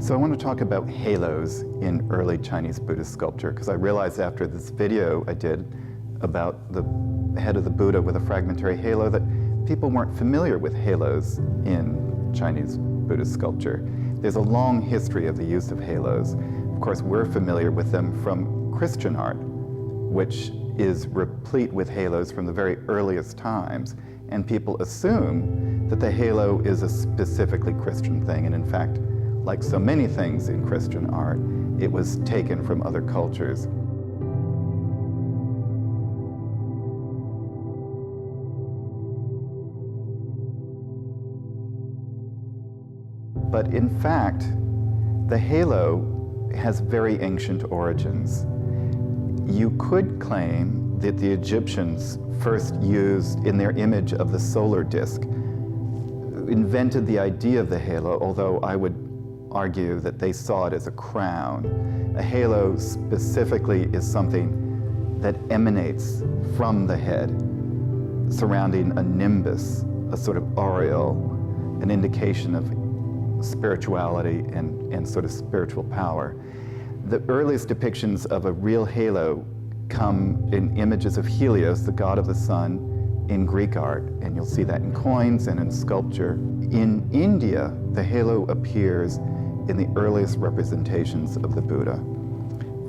So I want to talk about halos in early Chinese Buddhist sculpture, because I realized after this video I did about the head of the Buddha with a fragmentary halo that people weren't familiar with halos in Chinese Buddhist sculpture. There's a long history of the use of halos. Of course, we're familiar with them from Christian art, which is replete with halos from the very earliest times, and people assume that the halo is a specifically Christian thing, and in fact, like so many things in Christian art, it was taken from other cultures. But in fact, the halo has very ancient origins. You could claim that the Egyptians first used, in their image of the solar disk, invented the idea of the halo, although I would argue that they saw it as a crown. A halo specifically is something that emanates from the head, surrounding a nimbus, a sort of aureole, an indication of spirituality and sort of spiritual power. The earliest depictions of a real halo come in images of Helios, the god of the sun, in Greek art, and you'll see that in coins and in sculpture. In India, the halo appears in the earliest representations of the Buddha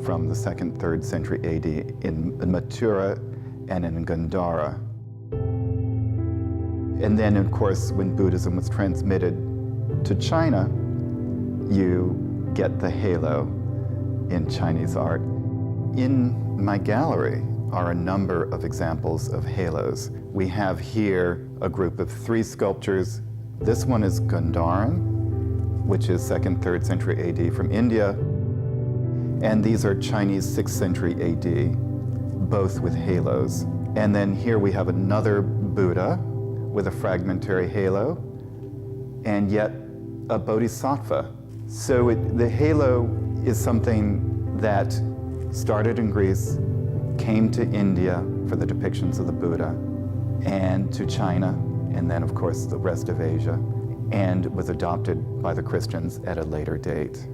from the 2nd, 3rd century AD in Mathura and in Gandhara. And then, of course, when Buddhism was transmitted to China, you get the halo in Chinese art. In my gallery are a number of examples of halos. We have here a group of 3 sculptures. This one is Gandharan, which is 2nd, 3rd century AD from India. And these are Chinese 6th century AD, both with halos. And then here we have another Buddha with a fragmentary halo, and yet a bodhisattva. So the halo is something that started in Greece, came to India for the depictions of the Buddha, and to China, and then of course the rest of Asia, and was adopted by the Christians at a later date.